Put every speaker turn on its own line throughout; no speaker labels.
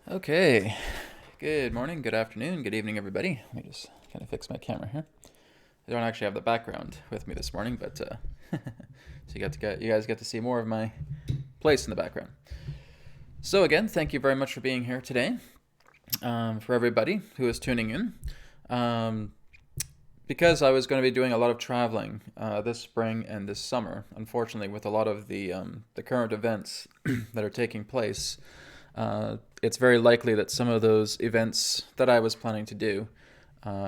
Okay, good morning, good afternoon, good evening, everybody. Let me just kind of fix my camera here. I don't actually have the background with me this morning, but so you guys get to see more of my place in the background. So again, thank you very much for being here today. For everybody who is tuning in, um, because I was going to be doing a lot of traveling this spring and this summer. Unfortunately, with a lot of the current events that are taking place, it's very likely that some of those events that I was planning to do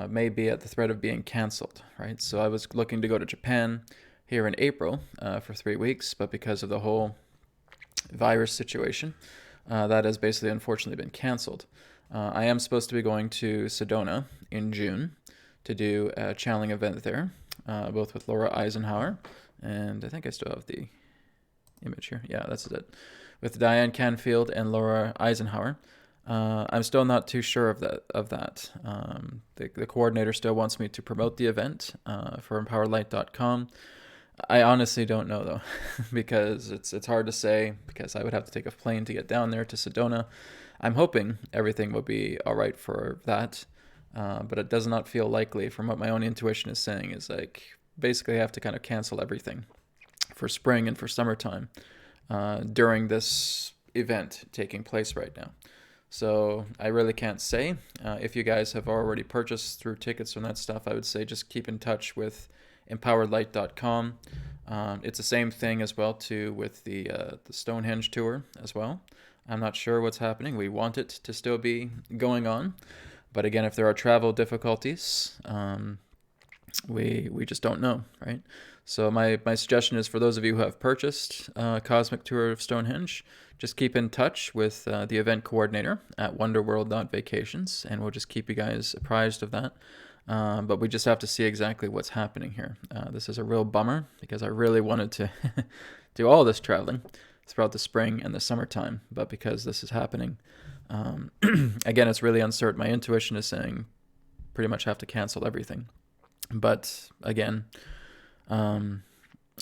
may be at the threat of being canceled, right? So I was looking to go to Japan here in April for 3 weeks, but because of the whole virus situation, that has basically unfortunately been canceled. I am supposed to be going to Sedona in June to do a channeling event there, both with Laura Eisenhower, and I think I still have the image here. Yeah, that's it. With Diane Canfield and Laura Eisenhower. I'm still not too sure of that. The coordinator still wants me to promote the event for empowerlight.com. I honestly don't know though, because it's hard to say, because I would have to take a plane to get down there to Sedona. I'm hoping everything will be all right for that, but it does not feel likely. From what my own intuition is saying, is like basically I have to kind of cancel everything for spring and for summertime during this event taking place right now. So I really can't say. If you guys have already purchased through tickets and that stuff, I would say just keep in touch with empoweredlight.com. It's the same thing as well too with the Stonehenge tour as well. I'm not sure what's happening. We want it to still be going on, but again, if there are travel difficulties, we just don't know, right? So my suggestion is for those of you who have purchased Cosmic Tour of Stonehenge, just keep in touch with the event coordinator at wonderworld.vacations, and we'll just keep you guys apprised of that. But we just have to see exactly what's happening here. This is a real bummer because I really wanted to do all this traveling throughout the spring and the summertime, but because this is happening, again, it's really uncertain. My intuition is saying pretty much have to cancel everything. But again,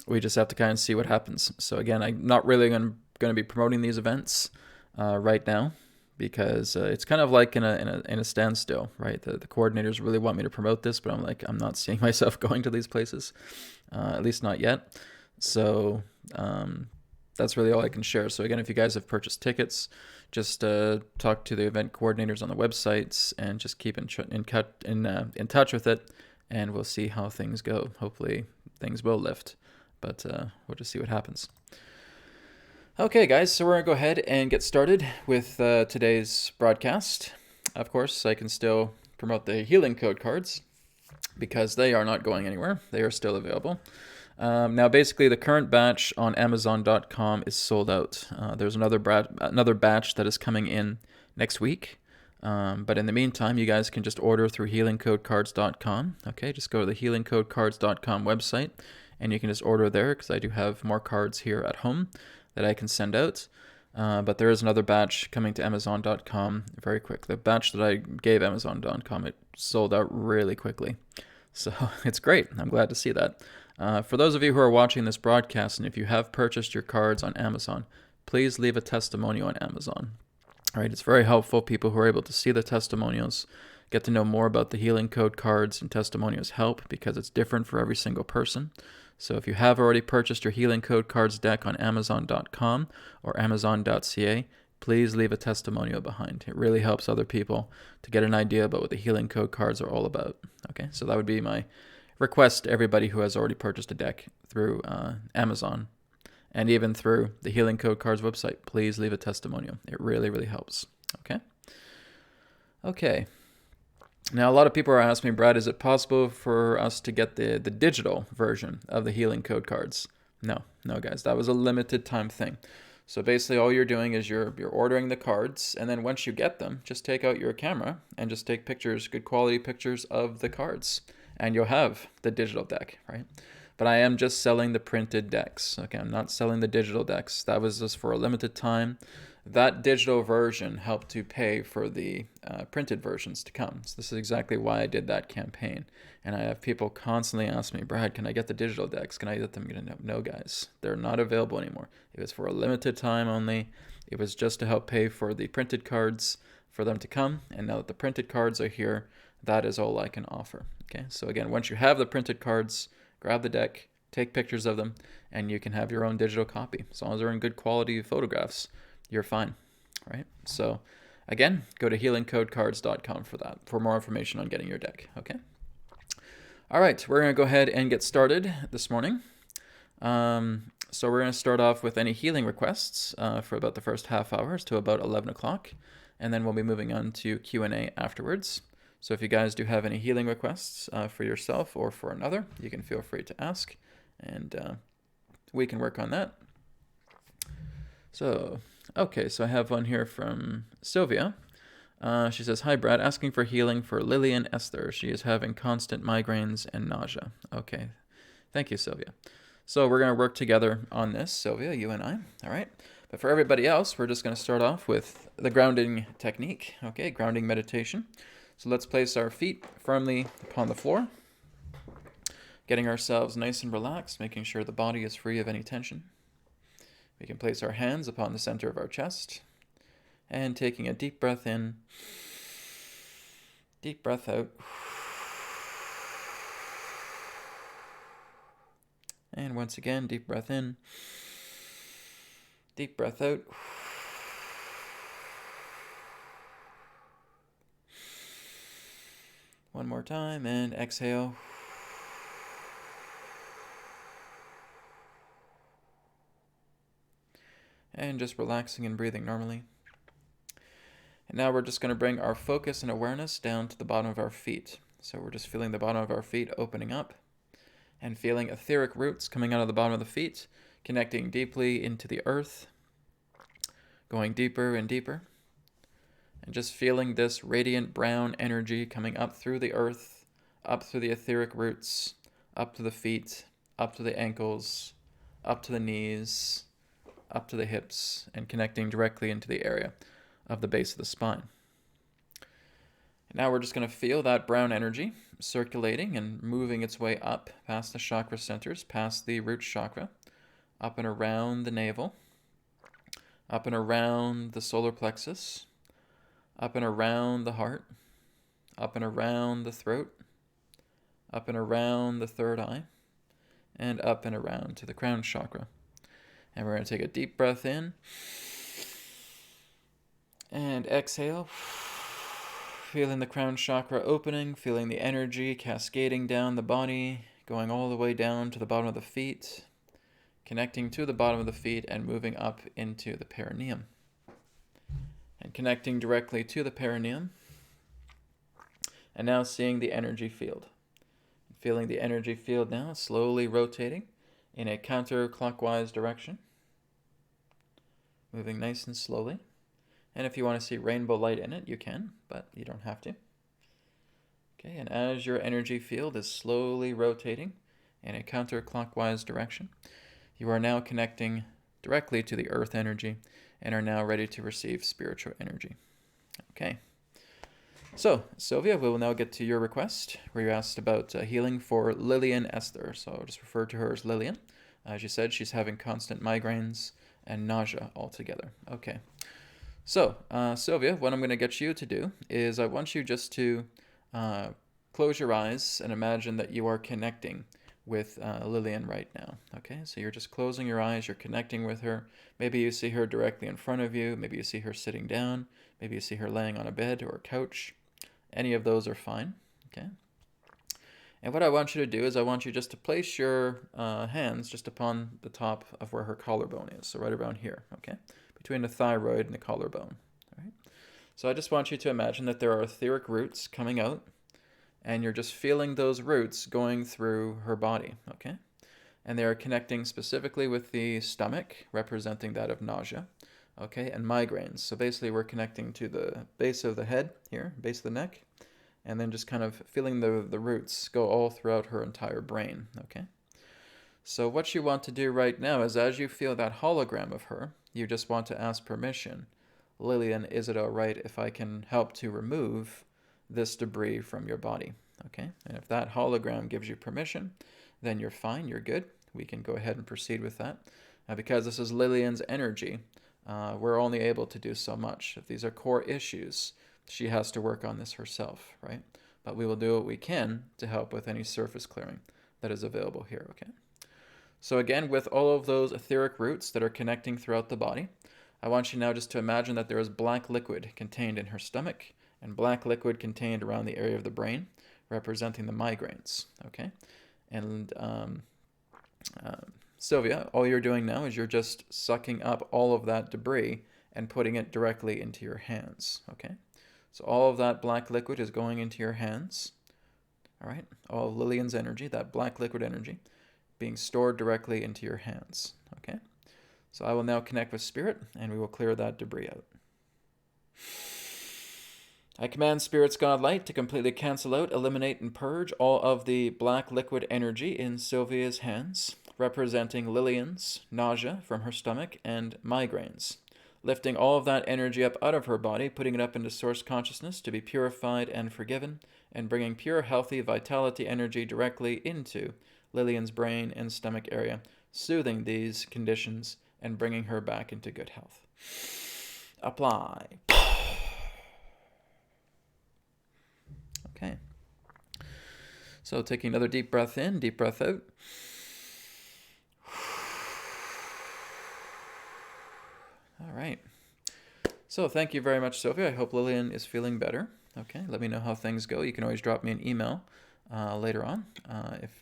we just have to kind of see what happens. So again, I'm not really going to be promoting these events right now, because it's kind of like in a standstill, right? The coordinators really want me to promote this, but I'm not seeing myself going to these places, at least not yet. So that's really all I can share. So again, if you guys have purchased tickets, just talk to the event coordinators on the websites and just keep in touch with it, and we'll see how things go. Hopefully things will lift, but we'll just see what happens. Okay, guys, so we're going to go ahead and get started with today's broadcast. Of course, I can still promote the healing code cards because they are not going anywhere. They are still available. Now, basically, the current batch on Amazon.com is sold out. There's another batch that is coming in next week. But in the meantime, you guys can just order through healingcodecards.com. Okay, just go to the healingcodecards.com website, and you can just order there, because I do have more cards here at home that I can send out. But there is another batch coming to Amazon.com very quick. The batch that I gave Amazon.com, it sold out really quickly. So it's great. I'm glad to see that. For those of you who are watching this broadcast, and if you have purchased your cards on Amazon, please leave a testimonial on Amazon. All right, it's very helpful. People who are able to see the testimonials get to know more about the healing code cards, and testimonials help because it's different for every single person. So if you have already purchased your healing code cards deck on Amazon.com or Amazon.ca, please leave a testimonial behind. It really helps other people to get an idea about what the healing code cards are all about. Okay, so that would be my request to everybody who has already purchased a deck through Amazon, and even through the Healing Code Cards website. Please leave a testimonial. It really, really helps. Okay. Now, a lot of people are asking me, Brad, is it possible for us to get the digital version of the Healing Code Cards? No, guys. That was a limited time thing. So basically, all you're doing is you're ordering the cards, and then once you get them, just take out your camera and just take pictures, good quality pictures of the cards, and you'll have the digital deck, right? But I am just selling the printed decks. Okay, I'm not selling the digital decks. That was just for a limited time. That digital version helped to pay for the printed versions to come. So this is exactly why I did that campaign. And I have people constantly ask me, Brad, can I get the digital decks? Can I get them? No, guys, they're not available anymore. It was for a limited time only. It was just to help pay for the printed cards for them to come. And now that the printed cards are here, that is all I can offer. Okay, so again, once you have the printed cards, grab the deck, take pictures of them, and you can have your own digital copy. As long as they're in good quality photographs, you're fine, right? So again, go to healingcodecards.com for that, for more information on getting your deck, okay? All right, we're going to go ahead and get started this morning. So we're going to start off with any healing requests for about the first half hours to about 11 o'clock, and then we'll be moving on to Q&A afterwards. So if you guys do have any healing requests for yourself or for another, you can feel free to ask, and we can work on that. So, okay, so I have one here from Sylvia. She says, "Hi, Brad, asking for healing for Lillian Esther. She is having constant migraines and nausea." Okay, thank you, Sylvia. So we're going to work together on this, Sylvia, you and I, all right? But for everybody else, we're just going to start off with the grounding technique, okay, grounding meditation. So let's place our feet firmly upon the floor, getting ourselves nice and relaxed, making sure the body is free of any tension. We can place our hands upon the center of our chest, and taking a deep breath in, deep breath out, and once again, deep breath in, deep breath out, one more time, and exhale. And just relaxing and breathing normally. And now we're just going to bring our focus and awareness down to the bottom of our feet. So we're just feeling the bottom of our feet opening up and feeling etheric roots coming out of the bottom of the feet, connecting deeply into the earth, going deeper and deeper, and just feeling this radiant brown energy coming up through the earth, up through the etheric roots, up to the feet, up to the ankles, up to the knees, up to the hips, and connecting directly into the area of the base of the spine. And now we're just going to feel that brown energy circulating and moving its way up past the chakra centers, past the root chakra, up and around the navel, up and around the solar plexus, up and around the heart, up and around the throat, up and around the third eye, and up and around to the crown chakra. And we're going to take a deep breath in and exhale, feeling the crown chakra opening, feeling the energy cascading down the body, going all the way down to the bottom of the feet, connecting to the bottom of the feet and moving up into the perineum. And connecting directly to the perineum. And now seeing the energy field. Feeling the energy field now slowly rotating in a counterclockwise direction. Moving nice and slowly. And if you want to see rainbow light in it, you can, but you don't have to. Okay, and as your energy field is slowly rotating in a counterclockwise direction, you are now connecting directly to the earth energy and are now ready to receive spiritual energy. Okay. So, Sylvia, we will now get to your request, where you asked about healing for Lillian Esther. So I'll just refer to her as Lillian. As you said, she's having constant migraines and nausea altogether. Okay. So, Sylvia, what I'm going to get you to do is I want you just to close your eyes and imagine that you are connecting with Lillian right now. Okay, so you're just closing your eyes, you're connecting with her. Maybe you see her directly in front of you. Maybe you see her sitting down. Maybe you see her laying on a bed or a couch. Any of those are fine. Okay. And what I want you to do is I want you just to place your hands just upon the top of where her collarbone is. So right around here, okay? Between the thyroid and the collarbone. All right? So I just want you to imagine that there are etheric roots coming out, and you're just feeling those roots going through her body, okay? And they are connecting specifically with the stomach, representing that of nausea, okay, and migraines. So basically we're connecting to the base of the head here, base of the neck, and then just kind of feeling the roots go all throughout her entire brain, okay? So what you want to do right now is as you feel that hologram of her, you just want to ask permission. Lillian, is it all right if I can help to remove this debris from your body? Okay, and if that hologram gives you permission, then you're fine, you're good. We can go ahead and proceed with that. Because this is Lillian's energy, we're only able to do so much. If these are core issues, she has to work on this herself, right? But we will do what we can to help with any surface clearing that is available here, okay? So again, with all of those etheric roots that are connecting throughout the body, I want you now just to imagine that there is black liquid contained in her stomach and black liquid contained around the area of the brain, representing the migraines, okay? And Sylvia, all you're doing now is you're just sucking up all of that debris and putting it directly into your hands, okay? So all of that black liquid is going into your hands, all right? All of Lillian's energy, that black liquid energy, being stored directly into your hands, okay? So I will now connect with Spirit, and we will clear that debris out. I command Spirit's God Light to completely cancel out, eliminate, and purge all of the black liquid energy in Sylvia's hands, representing Lillian's nausea from her stomach and migraines, lifting all of that energy up out of her body, putting it up into source consciousness to be purified and forgiven, and bringing pure, healthy vitality energy directly into Lillian's brain and stomach area, soothing these conditions and bringing her back into good health. Apply. Okay. So taking another deep breath in, deep breath out. All right. So thank you very much, Sophie. I hope Lillian is feeling better. Okay, let me know how things go. You can always drop me an email later on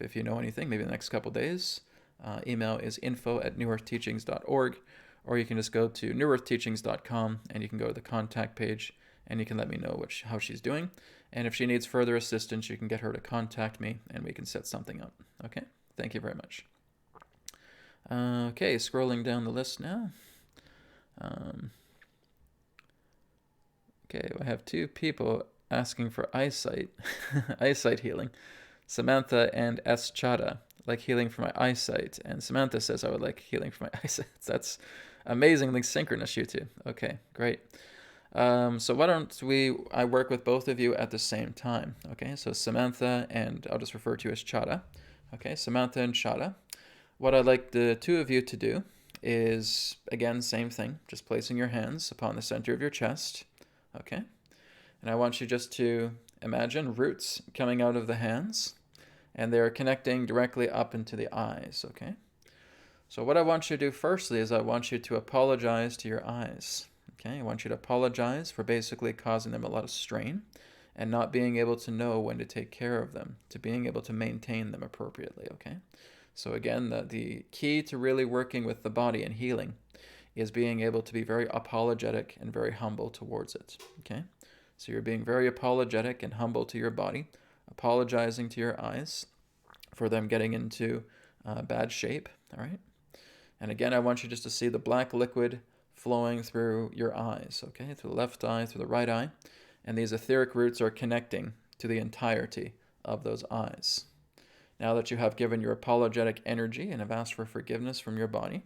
if you know anything, maybe the next couple days. Email is info@newearthteachings.org, or you can just go to newearthteachings.com and you can go to the contact page and you can let me know how she's doing. And if she needs further assistance, you can get her to contact me and we can set something up. Okay, thank you very much. Okay, scrolling down the list now. Okay, I have two people asking for eyesight, eyesight healing. Samantha and S. Chada like healing for my eyesight, and Samantha says I would like healing for my eyesight. That's amazingly synchronous, you two. Okay, great. So why don't I work with both of you at the same time? Okay, so Samantha and I'll just refer to you as Chada. Okay, Samantha and Chada. What I'd like the two of you to do is, again, same thing, just placing your hands upon the center of your chest. Okay, and I want you just to imagine roots coming out of the hands, and they're connecting directly up into the eyes, okay? So what I want you to do firstly is I want you to apologize to your eyes, okay? I want you to apologize for basically causing them a lot of strain and not being able to know when to take care of them, to being able to maintain them appropriately, okay? So again, the key to really working with the body and healing is being able to be very apologetic and very humble towards it, okay? So you're being very apologetic and humble to your body, apologizing to your eyes for them getting into bad shape, all right? And again, I want you just to see the black liquid flowing through your eyes, okay? Through the left eye, through the right eye, and these etheric roots are connecting to the entirety of those eyes. Now that you have given your apologetic energy and have asked for forgiveness from your body,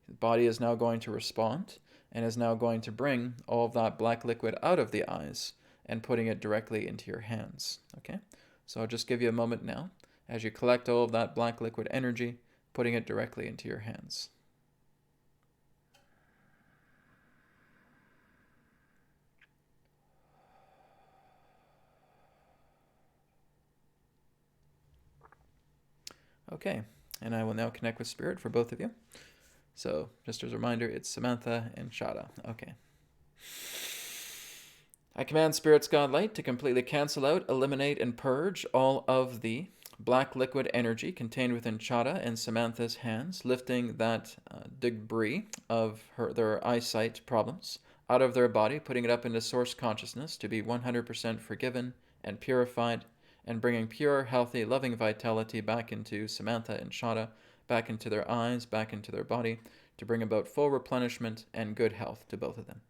the body is now going to respond and is now going to bring all of that black liquid out of the eyes and putting it directly into your hands, okay? So I'll just give you a moment now as you collect all of that black liquid energy, putting it directly into your hands. Okay, and I will now connect with Spirit for both of you. So, just as a reminder, it's Samantha and Chada. Okay. I command Spirit's God Light to completely cancel out, eliminate, and purge all of the black liquid energy contained within Chada and Samantha's hands, lifting that debris of their eyesight problems out of their body, putting it up into source consciousness to be 100% forgiven and purified, and bringing pure, healthy, loving vitality back into Samantha and Chada, back into their eyes, back into their body, to bring about full replenishment and good health to both of them.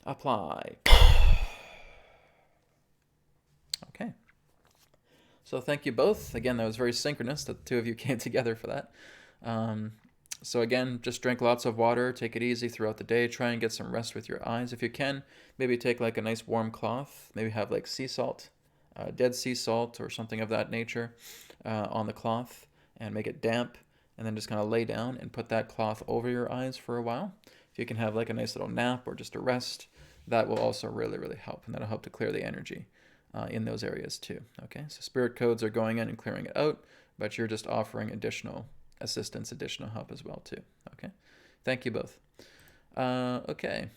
Apply. Okay. So thank you both. Again, that was very synchronous that the two of you came together for that. So again, just drink lots of water, take it easy throughout the day, try and get some rest with your eyes. If you can, maybe take like a nice warm cloth, maybe have like sea salt, dead sea salt or something of that nature on the cloth and make it damp, and then just kind of lay down and put that cloth over your eyes for a while. If if you can have like a nice little nap or just a rest, that will also really, really help. And that'll help to clear the energy in those areas too. Okay, so spirit codes are going in and clearing it out, but you're just offering additional assistance, additional help as well too. Okay, thank you both. Okay,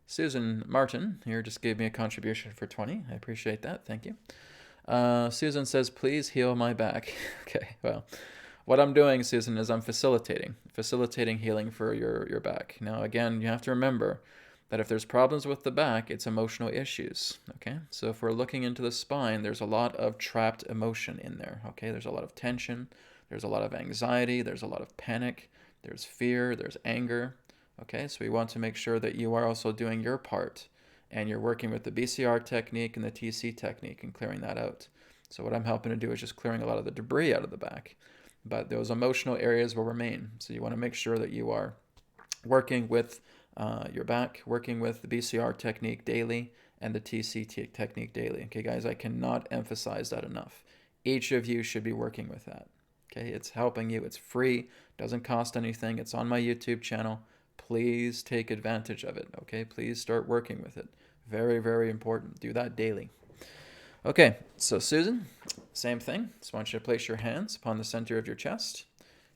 Susan Martin here just gave me a contribution for 20. I appreciate that. Thank you. Susan says, please heal my back. Okay, well, what I'm doing, Susan, is I'm facilitating healing for your back. Now, again, you have to remember that if there's problems with the back, it's emotional issues. Okay, so if we're looking into the spine, there's a lot of trapped emotion in there. Okay, there's a lot of tension, there's a lot of anxiety, there's a lot of panic, there's fear, there's anger. Okay, so we want to make sure that you are also doing your part and you're working with the BCR technique and the TC technique and clearing that out. So what I'm helping to do is just clearing a lot of the debris out of the back, but those emotional areas will remain. So you want to make sure that you are working with your back, working with the BCR technique daily and the TC technique daily. Okay, guys, I cannot emphasize that enough. Each of you should be working with that. Okay, it's helping you. It's free, doesn't cost anything. It's on my YouTube channel. Please take advantage of it. Okay, please start working with it. Very, very important. Do that daily. Okay, so Susan, same thing. Just want you to place your hands upon the center of your chest,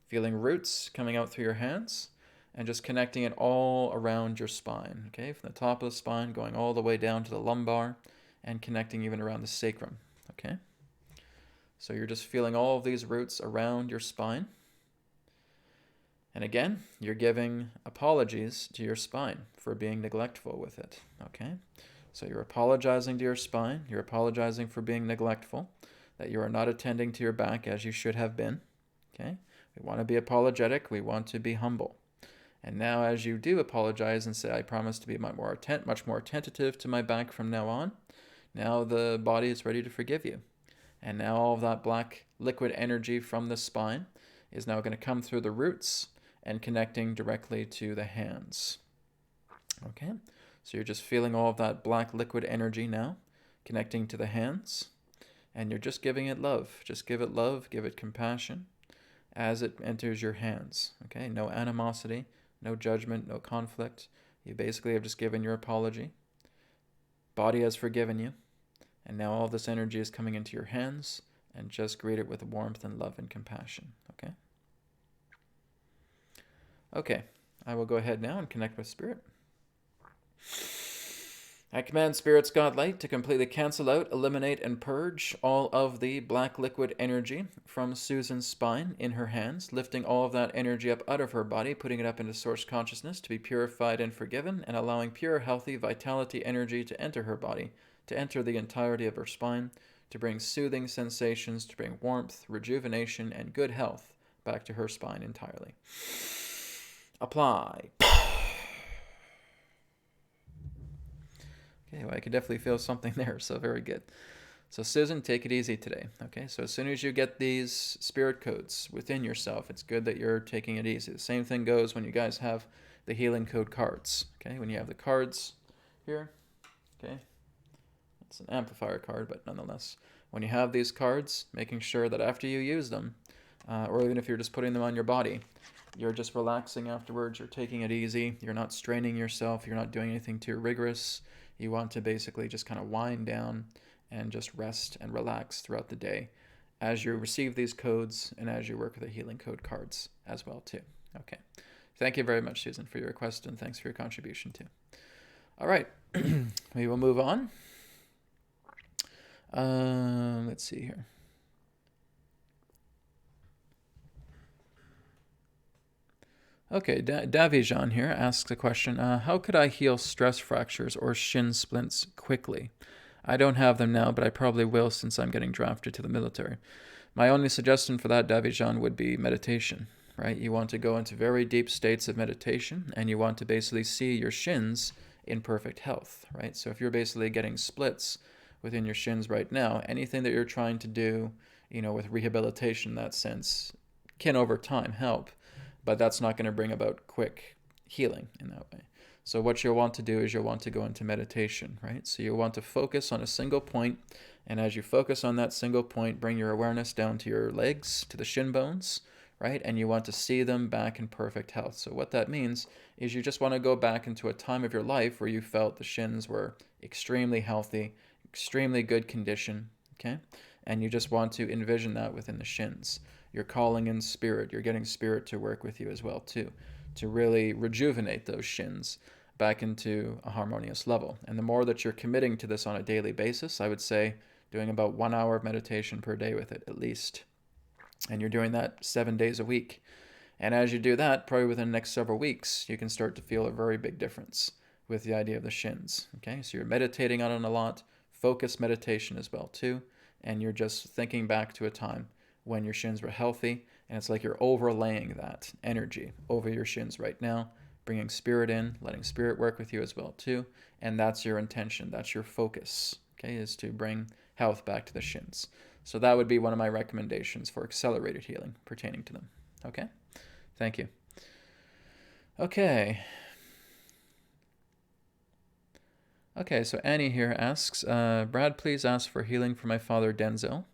feeling roots coming out through your hands, and just connecting it all around your spine. Okay, from the top of the spine, going all the way down to the lumbar, and connecting even around the sacrum. Okay, so you're just feeling all of these roots around your spine. And again, you're giving apologies to your spine for being neglectful with it. Okay, so you're apologizing to your spine. You're apologizing for being neglectful, that you are not attending to your back as you should have been. Okay, we want to be apologetic. We want to be humble. And now as you do apologize and say, I promise to be much more attentive to my back from now on, now the body is ready to forgive you. And now all of that black liquid energy from the spine is now going to come through the roots and connecting directly to the hands. Okay, so you're just feeling all of that black liquid energy now connecting to the hands, and you're just giving it love. Just give it love, give it compassion as it enters your hands. Okay, no animosity, no judgment, no conflict. You basically have just given your apology. Body has forgiven you, and now all this energy is coming into your hands, and just greet it with warmth and love and compassion. Okay? Okay, I will go ahead now and connect with Spirit. I command Spirit's God Light to completely cancel out, eliminate, and purge all of the black liquid energy from Susan's spine in her hands, lifting all of that energy up out of her body, putting it up into source consciousness to be purified and forgiven, and allowing pure, healthy, vitality energy to enter her body, to enter the entirety of her spine, to bring soothing sensations, to bring warmth, rejuvenation, and good health back to her spine entirely. Apply. Okay, well, I can definitely feel something there, so very good. So Susan, take it easy today, okay? So as soon as you get these spirit codes within yourself, it's good that you're taking it easy. The same thing goes when you guys have the healing code cards, okay? When you have the cards here, okay? It's an amplifier card, but nonetheless, when you have these cards, making sure that after you use them, or even if you're just putting them on your body, you're just relaxing afterwards, you're taking it easy, you're not straining yourself, you're not doing anything too rigorous. You want to basically just kind of wind down and just rest and relax throughout the day as you receive these codes and as you work with the healing code cards as well too. Okay. Thank you very much, Susan, for your request, and thanks for your contribution too. All right. We will move on. Let's see here. Okay, Davijan here asks a question. How could I heal stress fractures or shin splints quickly? I don't have them now, but I probably will since I'm getting drafted to the military. My only suggestion for that, Davijan, would be meditation, right? You want to go into very deep states of meditation, and you want to basically see your shins in perfect health, right? So if you're basically getting splits within your shins right now, anything that you're trying to do, with rehabilitation in that sense, can over time help. But that's not going to bring about quick healing in that way. So what you'll want to do is you'll want to go into meditation, right? So you'll want to focus on a single point, and as you focus on that single point, bring your awareness down to your legs, to the shin bones, right? And you want to see them back in perfect health. So what that means is you just want to go back into a time of your life where you felt the shins were extremely healthy, extremely good condition, okay? And you just want to envision that within the shins. You're calling in spirit. You're getting spirit to work with you as well too, to really rejuvenate those shins back into a harmonious level. And the more that you're committing to this on a daily basis, I would say doing about 1 hour of meditation per day with it at least. And you're doing that 7 days a week. And as you do that, probably within the next several weeks, you can start to feel a very big difference with the idea of the shins. Okay, so you're meditating on it a lot, focused meditation as well too, and you're just thinking back to a time when your shins were healthy, and it's like you're overlaying that energy over your shins right now, bringing spirit in, letting spirit work with you as well too, and that's your intention, that's your focus, okay, is to bring health back to the shins. So that would be one of my recommendations for accelerated healing pertaining to them. Okay? Thank you. Okay. Okay, so Annie here asks, Brad, please ask for healing for my father, Denzel.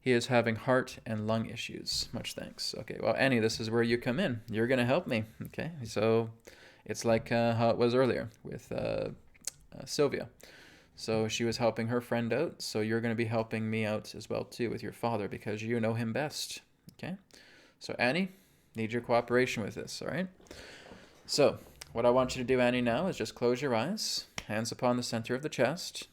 He is having heart and lung issues. Much thanks. Okay, well, Annie, this is where you come in. You're going to help me. Okay, so it's like how it was earlier with Sylvia. So she was helping her friend out, so you're going to be helping me out as well too with your father because you know him best. Okay? So Annie, need your cooperation with this, all right? So what I want you to do, Annie, now is just close your eyes, hands upon the center of the chest.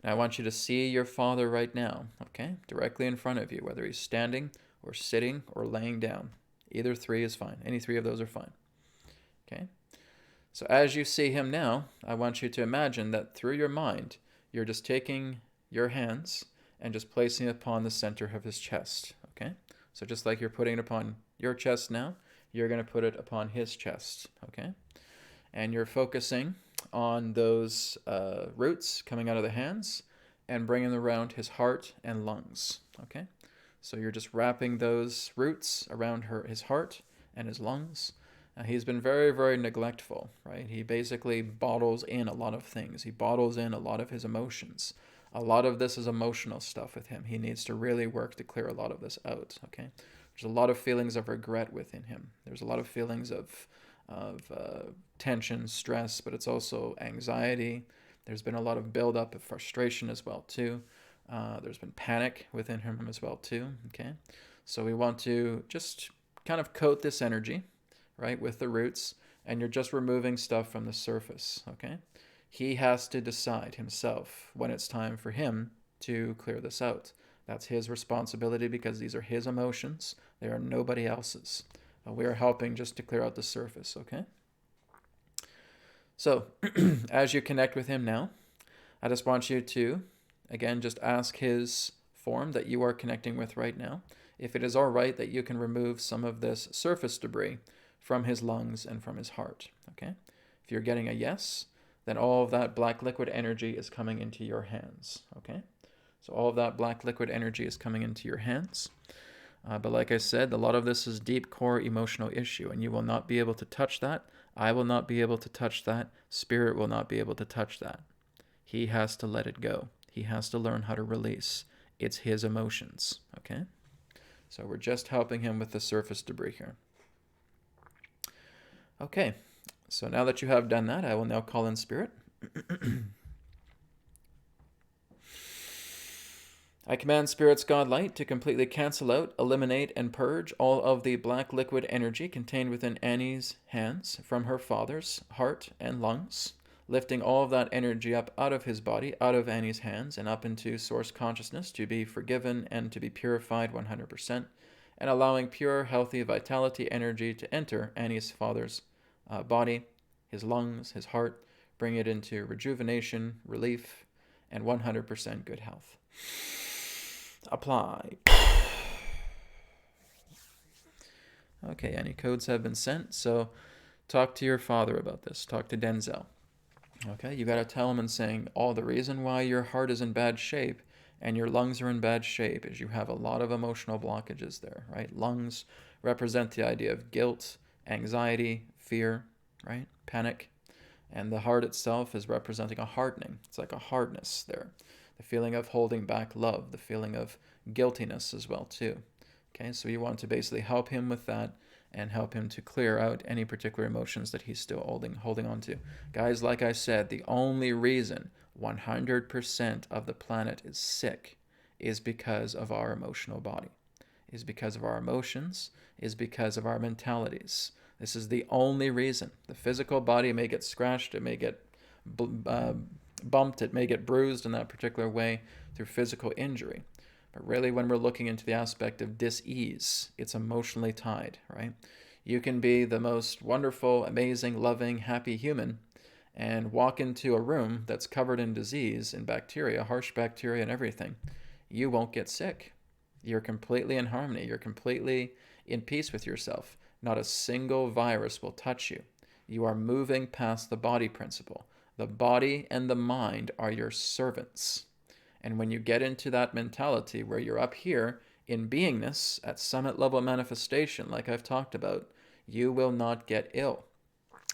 And I want you to see your father right now, okay? Directly in front of you, whether he's standing or sitting or laying down. Either three is fine. Any three of those are fine. Okay? So as you see him now, I want you to imagine that through your mind, you're just taking your hands and just placing it upon the center of his chest, okay? So just like you're putting it upon your chest now, you're going to put it upon his chest, okay? And you're focusing on those roots coming out of the hands and bringing them around his heart and lungs, okay? So you're just wrapping those roots around his heart and his lungs. He's been very, very neglectful, right? He basically bottles in a lot of things. He bottles in a lot of his emotions. A lot of this is emotional stuff with him. He needs to really work to clear a lot of this out, okay? There's a lot of feelings of regret within him. There's a lot of feelings of tension, stress, but it's also anxiety. There's been a lot of buildup of frustration as well, too. There's been panic within him as well, too, okay? So we want to just kind of coat this energy, right, with the roots, and you're just removing stuff from the surface, okay? He has to decide himself when it's time for him to clear this out. That's his responsibility because these are his emotions. They are nobody else's. We are helping just to clear out the surface, okay? So, as you connect with him now, I just want you to, again, just ask his form that you are connecting with right now, if it is all right that you can remove some of this surface debris from his lungs and from his heart, okay? If you're getting a yes, then all of that black liquid energy is coming into your hands, okay? So all of that black liquid energy is coming into your hands. But like I said, a lot of this is deep core emotional issue, and you will not be able to touch that. I will not be able to touch that. Spirit will not be able to touch that. He has to let it go. He has to learn how to release. It's his emotions, okay? So we're just helping him with the surface debris here. Okay, so now that you have done that, I will now call in spirit. I command Spirit's God Light to completely cancel out, eliminate, and purge all of the black liquid energy contained within Annie's hands from her father's heart and lungs, lifting all of that energy up out of his body, out of Annie's hands, and up into source consciousness to be forgiven and to be purified 100%, and allowing pure, healthy vitality energy to enter Annie's father's body, his lungs, his heart, bring it into rejuvenation, relief, and 100% good health. Apply. Okay, any codes have been sent, so talk to your father about this. Talk to Denzel. Okay, you got to tell him and saying, the reason why your heart is in bad shape and your lungs are in bad shape is you have a lot of emotional blockages there, right? Lungs represent the idea of guilt, anxiety, fear, right? Panic. And the heart itself is representing a hardening. It's like a hardness there. The feeling of holding back love, the feeling of guiltiness as well too. Okay, so you want to basically help him with that and help him to clear out any particular emotions that he's still holding on to. Guys, like I said, the only reason 100% of the planet is sick is because of our emotional body, is because of our emotions, is because of our mentalities. This is the only reason. The physical body may get scratched, it may get bumped, it may get bruised in that particular way through physical injury. But really, when we're looking into the aspect of dis-ease, it's emotionally tied, right? You can be the most wonderful, amazing, loving, happy human and walk into a room that's covered in disease and bacteria, harsh bacteria and everything. You won't get sick. You're completely in harmony. You're completely in peace with yourself. Not a single virus will touch you. You are moving past the body principle. The body and the mind are your servants. And when you get into that mentality where you're up here in beingness at summit level manifestation, like I've talked about, you will not get ill.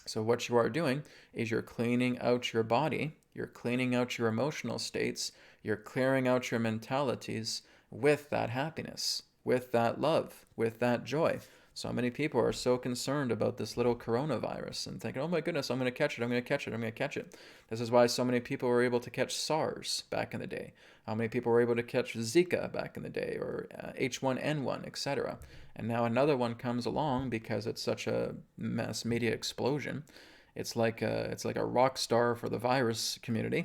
So what you are doing is you're cleaning out your body, you're cleaning out your emotional states, you're clearing out your mentalities with that happiness, with that love, with that joy. So many people are so concerned about this little coronavirus and thinking, oh my goodness, I'm going to catch it, I'm going to catch it, I'm going to catch it. This is why so many people were able to catch SARS back in the day. How many people were able to catch Zika back in the day, or H1N1, etc. And now another one comes along because it's such a mass media explosion. It's like a rock star for the virus community.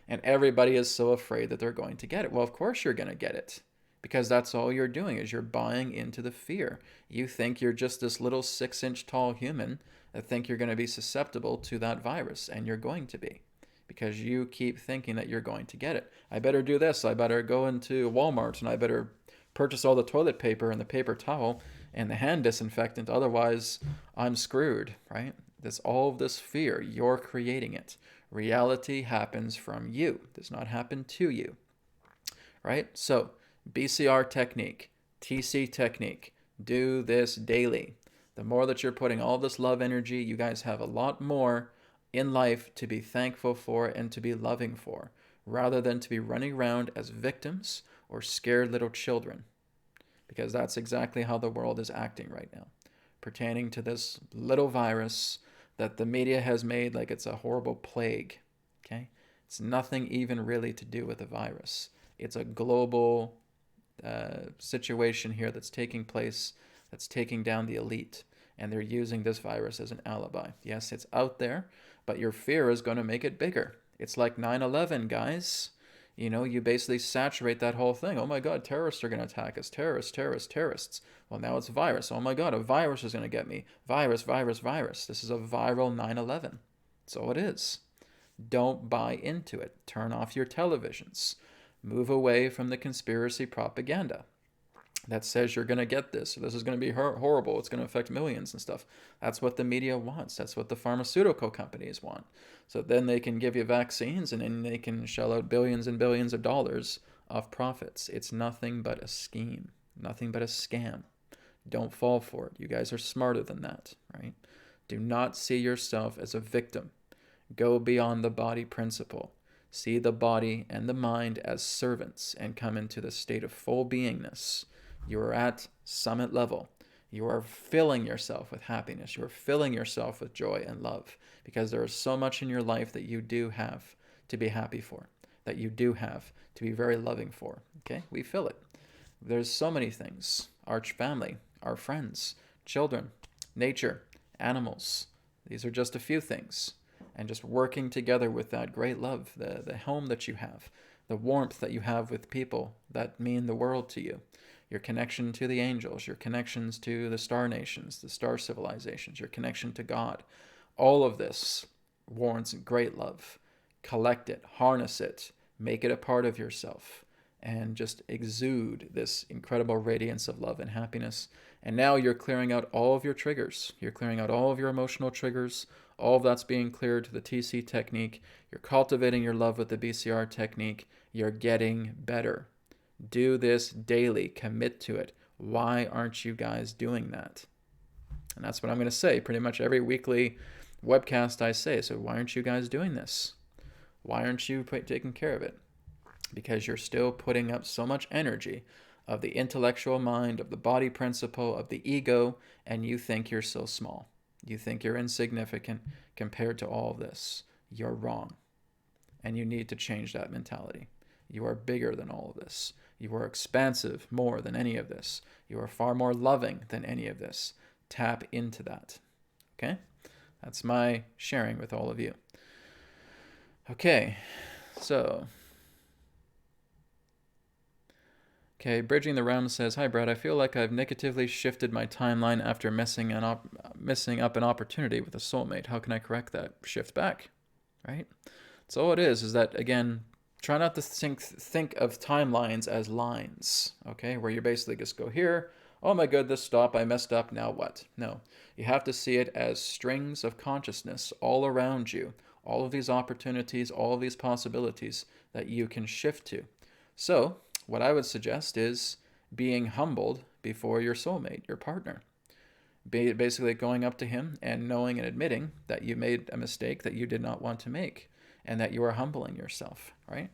And everybody is so afraid that they're going to get it. Well, of course you're going to get it. Because that's all you're doing is you're buying into the fear. You think you're just this little 6-inch tall human that think you're going to be susceptible to that virus, and you're going to be. Because you keep thinking that you're going to get it. I better do this. I better go into Walmart and I better purchase all the toilet paper and the paper towel and the hand disinfectant. Otherwise, I'm screwed, right? All of this fear, you're creating it. Reality happens from you. It does not happen to you, right? So, BCR technique, TC technique, do this daily. The more that you're putting all this love energy, you guys have a lot more in life to be thankful for and to be loving for, rather than to be running around as victims or scared little children. Because that's exactly how the world is acting right now, pertaining to this little virus that the media has made like it's a horrible plague, okay? It's nothing even really to do with the virus. It's a global situation here that's taking place, that's taking down the elite, and they're using this virus as an alibi. Yes, it's out there, but your fear is going to make it bigger. It's like 9/11, guys. You know, you basically saturate that whole thing. Oh my God, terrorists are going to attack us. Terrorists, terrorists, terrorists. Well, now it's virus. Oh my God, a virus is going to get me. Virus, virus, virus. This is a viral 9/11. That's all it is. Don't buy into it. Turn off your televisions. Move away from the conspiracy propaganda that says you're going to get this, or this is going to be horrible, it's going to affect millions and stuff. That's what the media wants. That's what the pharmaceutical companies want. So then they can give you vaccines and then they can shell out billions and billions of dollars of profits. It's nothing but a scheme, nothing but a scam. Don't fall for it. You guys are smarter than that, right? Do not see yourself as a victim. Go beyond the body principle. See the body and the mind as servants and come into the state of full beingness. You are at summit level. You are filling yourself with happiness. You are filling yourself with joy and love because there is so much in your life that you do have to be happy for, that you do have to be very loving for. Okay? We fill it. There's so many things. Our family, our friends, children, nature, animals. These are just a few things. And just working together with that great love, the home that you have, the warmth that you have with people that mean the world to you, your connection to the angels, your connections to the star nations, the star civilizations, your connection to God. All of this warrants great love. Collect it, harness it, make it a part of yourself, and just exude this incredible radiance of love and happiness. And now you're clearing out all of your triggers. You're clearing out all of your emotional triggers. All of that's being cleared to the TC technique. You're cultivating your love with the BCR technique. You're getting better. Do this daily. Commit to it. Why aren't you guys doing that? And that's what I'm going to say. Pretty much every weekly webcast I say. So why aren't you guys doing this? Why aren't you taking care of it? Because you're still putting up so much energy of the intellectual mind, of the body principle, of the ego, and you think you're so small. You think you're insignificant compared to all of this. You're wrong. And you need to change that mentality. You are bigger than all of this. You are expansive more than any of this. You are far more loving than any of this. Tap into that. Okay? That's my sharing with all of you. Okay, so. Okay, Bridging the Realm says, "Hi Brad, I feel like I've negatively shifted my timeline after messing up an opportunity with a soulmate. How can I correct that? Shift back, right? So all it is that, again, try not to think of timelines as lines, okay, where you basically just go here, oh my goodness, stop, I messed up, now what? No, you have to see it as strings of consciousness all around you, all of these opportunities, all of these possibilities that you can shift to. So what I would suggest is being humbled before your soulmate, your partner. Basically going up to him and knowing and admitting that you made a mistake that you did not want to make, and that you are humbling yourself, right?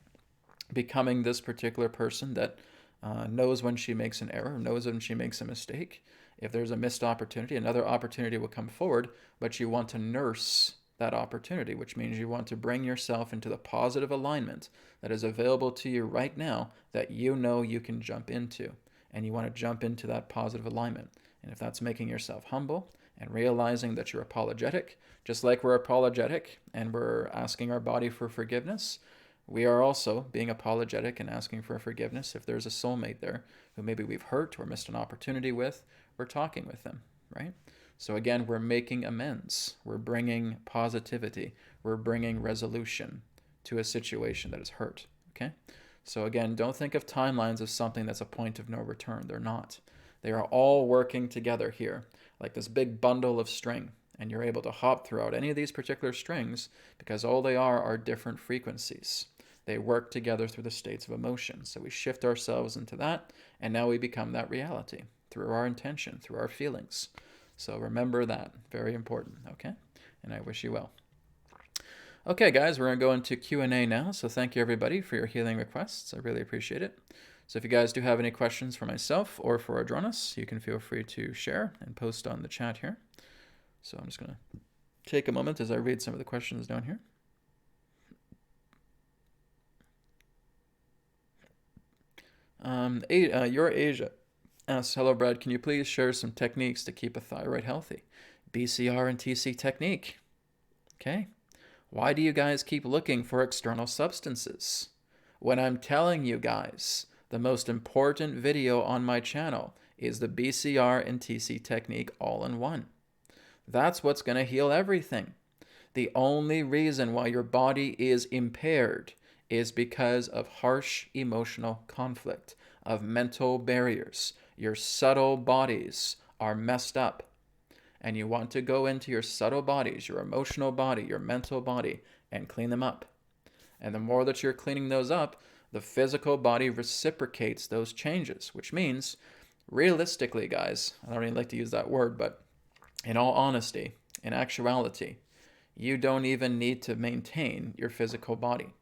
Becoming this particular person that knows when she makes an error, knows when she makes a mistake. If there's a missed opportunity, another opportunity will come forward, but you want to nurse that opportunity, which means you want to bring yourself into the positive alignment that is available to you right now that you know you can jump into. And you want to jump into that positive alignment. And if that's making yourself humble and realizing that you're apologetic, just like we're apologetic and we're asking our body for forgiveness, we are also being apologetic and asking for forgiveness if there's a soulmate there who maybe we've hurt or missed an opportunity with. We're talking with them, right? So again, we're making amends. We're bringing positivity. We're bringing resolution to a situation that is hurt, okay? So again, don't think of timelines as something that's a point of no return. They're not. They are all working together here, like this big bundle of string, and you're able to hop throughout any of these particular strings because all they are different frequencies. They work together through the states of emotion. So we shift ourselves into that, and now we become that reality through our intention, through our feelings. So remember that. Very important, okay? And I wish you well. Okay, guys, we're going to go into Q&A now. So thank you, everybody, for your healing requests. I really appreciate it. So if you guys do have any questions for myself or for Adronis, you can feel free to share and post on the chat here. So I'm just going to take a moment as I read some of the questions down here. Your Asia asks, "Hello, Brad. Can you please share some techniques to keep a thyroid healthy? BCR and TC technique." Okay. Why do you guys keep looking for external substances when I'm telling you guys the most important video on my channel is the BCR and TC technique all in one? That's what's going to heal everything. The only reason why your body is impaired is because of harsh emotional conflict, of mental barriers. Your subtle bodies are messed up. And you want to go into your subtle bodies, your emotional body, your mental body, and clean them up. And the more that you're cleaning those up, the physical body reciprocates those changes, which means, realistically, guys, I don't even like to use that word, but in all honesty, in actuality, you don't even need to maintain your physical body.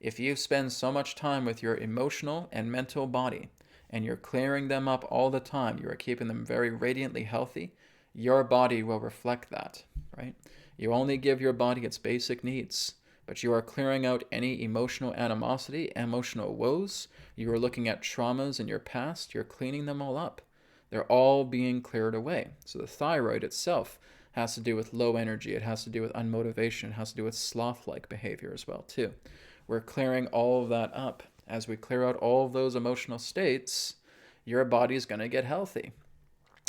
If you spend so much time with your emotional and mental body, and you're clearing them up all the time, you are keeping them very radiantly healthy, your body will reflect that, right? You only give your body its basic needs, but you are clearing out any emotional animosity, emotional woes. You are looking at traumas in your past. You're cleaning them all up. They're all being cleared away. So the thyroid itself has to do with low energy. It has to do with unmotivation. It has to do with sloth-like behavior as well, too. We're clearing all of that up. As we clear out all of those emotional states, your body's going to get healthy.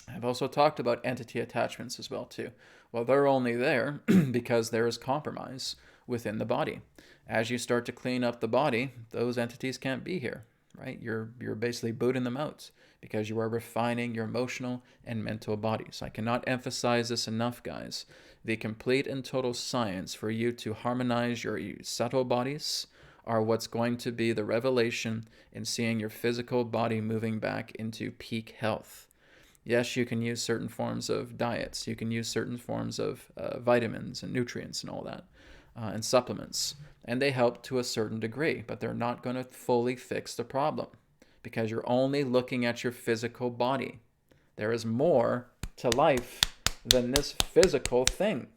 I've also talked about entity attachments as well, too. Well, they're only there because there is compromise within the body. As you start to clean up the body, those entities can't be here, right? You're basically booting them out because you are refining your emotional and mental bodies. I cannot emphasize this enough, guys. The complete and total science for you to harmonize your subtle bodies are what's going to be the revelation in seeing your physical body moving back into peak health. Yes, you can use certain forms of diets. You can use certain forms of vitamins and nutrients and all that, and supplements. And they help to a certain degree, but they're not going to fully fix the problem because you're only looking at your physical body. There is more to life than this physical thing,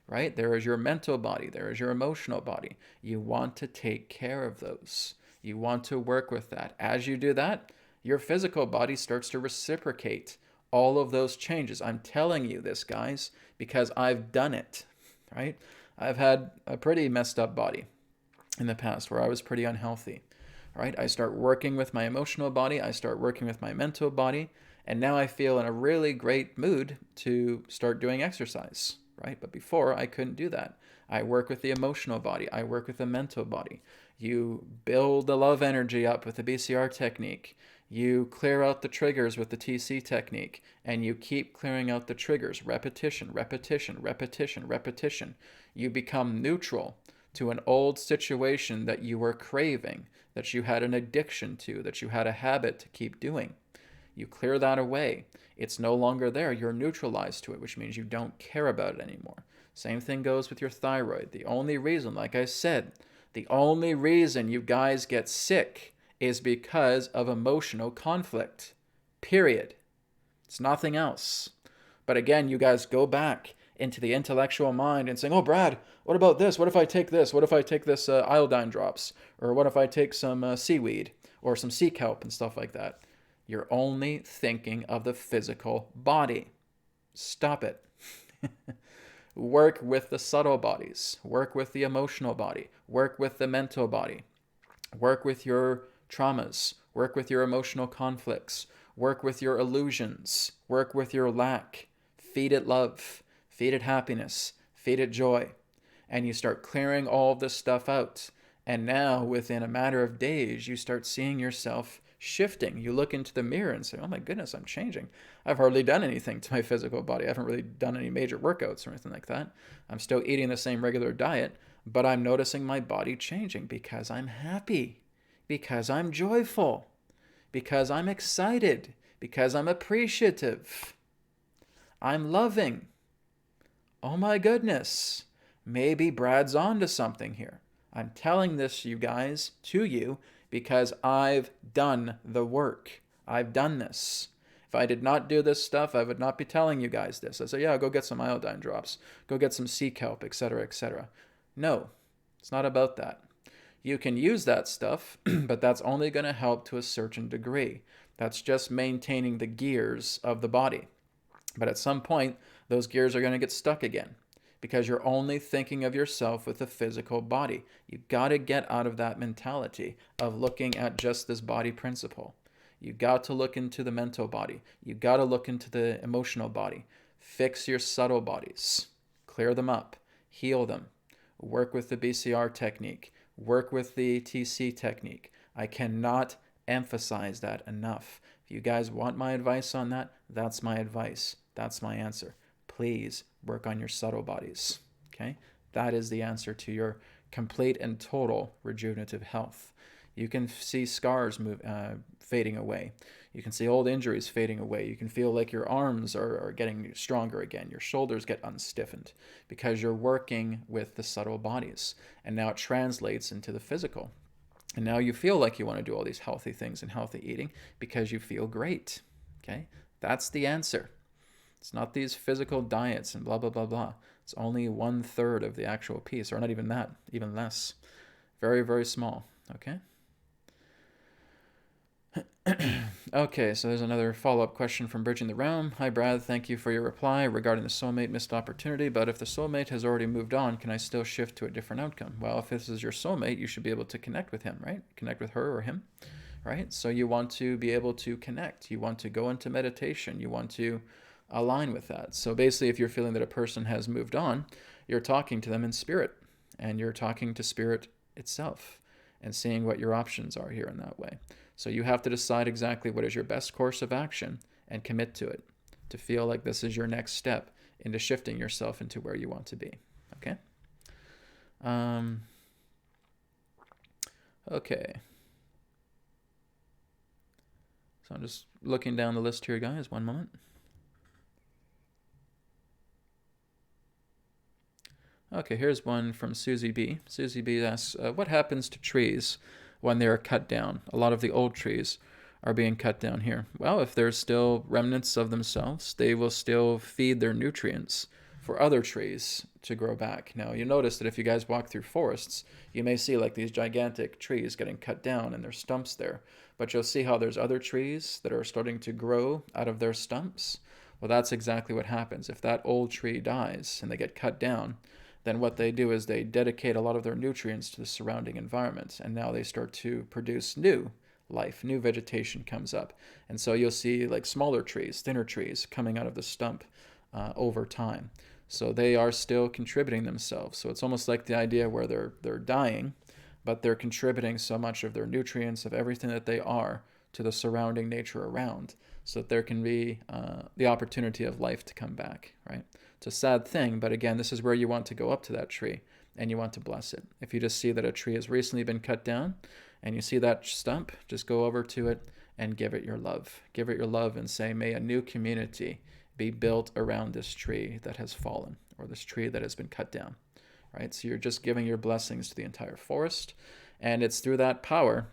right? There is your mental body. There is your emotional body. You want to take care of those. You want to work with that. As you do that, your physical body starts to reciprocate all of those changes. I'm telling you this, guys, because I've done it, right? I've had a pretty messed up body in the past where I was pretty unhealthy, right? I start working with my emotional body. I start working with my mental body. And now I feel in a really great mood to start doing exercise, right? But before, I couldn't do that. I work with the emotional body. I work with the mental body. You build the love energy up with the BCR technique. You clear out the triggers with the TC technique. And you keep clearing out the triggers. Repetition, repetition, repetition, repetition. You become neutral to an old situation that you were craving, that you had an addiction to, that you had a habit to keep doing. You clear that away. It's no longer there. You're neutralized to it, which means you don't care about it anymore. Same thing goes with your thyroid. The only reason, like I said, the only reason you guys get sick is because of emotional conflict. Period. It's nothing else. But again, you guys go back into the intellectual mind and saying, oh, Brad, what about this? What if I take this? What if I take this iodine drops? Or what if I take some seaweed or some sea kelp and stuff like that? You're only thinking of the physical body. Stop it. Work with the subtle bodies. Work with the emotional body. Work with the mental body. Work with your traumas. Work with your emotional conflicts. Work with your illusions. Work with your lack. Feed it love. Feed it happiness. Feed it joy. And you start clearing all this stuff out. And now, within a matter of days, you start seeing yourself shifting. You look into the mirror and say, oh my goodness, I'm changing. I've hardly done anything to my physical body. I haven't really done any major workouts or anything like that. I'm still eating the same regular diet, but I'm noticing my body changing because I'm happy, because I'm joyful, because I'm excited, because I'm appreciative. I'm loving. Oh my goodness, maybe Brad's onto something here. I'm telling this, you guys, to you, because I've done the work. I've done this. If I did not do this stuff, I would not be telling you guys this. I say, yeah, go get some iodine drops. Go get some sea kelp, etc., etc. No, it's not about that. You can use that stuff, but that's only going to help to a certain degree. That's just maintaining the gears of the body. But at some point, those gears are going to get stuck again, because you're only thinking of yourself with the physical body. You got to get out of that mentality of looking at just this body principle. You got to look into the mental body. You got to look into the emotional body. Fix your subtle bodies. Clear them up. Heal them. Work with the BCR technique. Work with the TC technique. I cannot emphasize that enough. If you guys want my advice on that, that's my advice. That's my answer. Please work on your subtle bodies, okay? That is the answer to your complete and total rejuvenative health. You can see scars fading away. You can see old injuries fading away. You can feel like your arms are getting stronger again. Your shoulders get unstiffened because you're working with the subtle bodies. And now it translates into the physical. And now you feel like you want to do all these healthy things and healthy eating because you feel great, okay? That's the answer. It's not these physical diets and blah, blah, blah, blah. It's only 1/3 of the actual piece, or not even that, even less. Very, very small, okay? Okay, so there's another follow-up question from Bridging the Realm. Hi, Brad. Thank you for your reply regarding the soulmate missed opportunity, but if the soulmate has already moved on, can I still shift to a different outcome? Well, if this is your soulmate, you should be able to connect with him, right? Connect with her or him, right? So you want to be able to connect. You want to go into meditation. You want to align with that. So basically, if you're feeling that a person has moved on, you're talking to them in spirit, and you're talking to spirit itself and seeing what your options are here in that way. So you have to decide exactly what is your best course of action and commit to it to feel like this is your next step into shifting yourself into where you want to be. Okay? Okay. So I'm just looking down the list here, guys. One moment. Okay, here's one from Susie B. Susie B asks, what happens to trees when they are cut down? A lot of the old trees are being cut down here? Well, if there's still remnants of themselves, they will still feed their nutrients for other trees to grow back. Now, you notice that if you guys walk through forests, you may see like these gigantic trees getting cut down and there's stumps there. But you'll see how there's other trees that are starting to grow out of their stumps. Well, that's exactly what happens. If that old tree dies and they get cut down, then what they do is they dedicate a lot of their nutrients to the surrounding environment. And now they start to produce new life, new vegetation comes up. And so you'll see like smaller trees, thinner trees coming out of the stump over time. So they are still contributing themselves. So it's almost like the idea where they're dying, but they're contributing so much of their nutrients, of everything that they are, to the surrounding nature around, so that there can be the opportunity of life to come back, right? It's a sad thing, but again, this is where you want to go up to that tree and you want to bless it. If you just see that a tree has recently been cut down and you see that stump, just go over to it and give it your love. Give it your love and say, may a new community be built around this tree that has fallen, or this tree that has been cut down, right? So you're just giving your blessings to the entire forest, and it's through that power,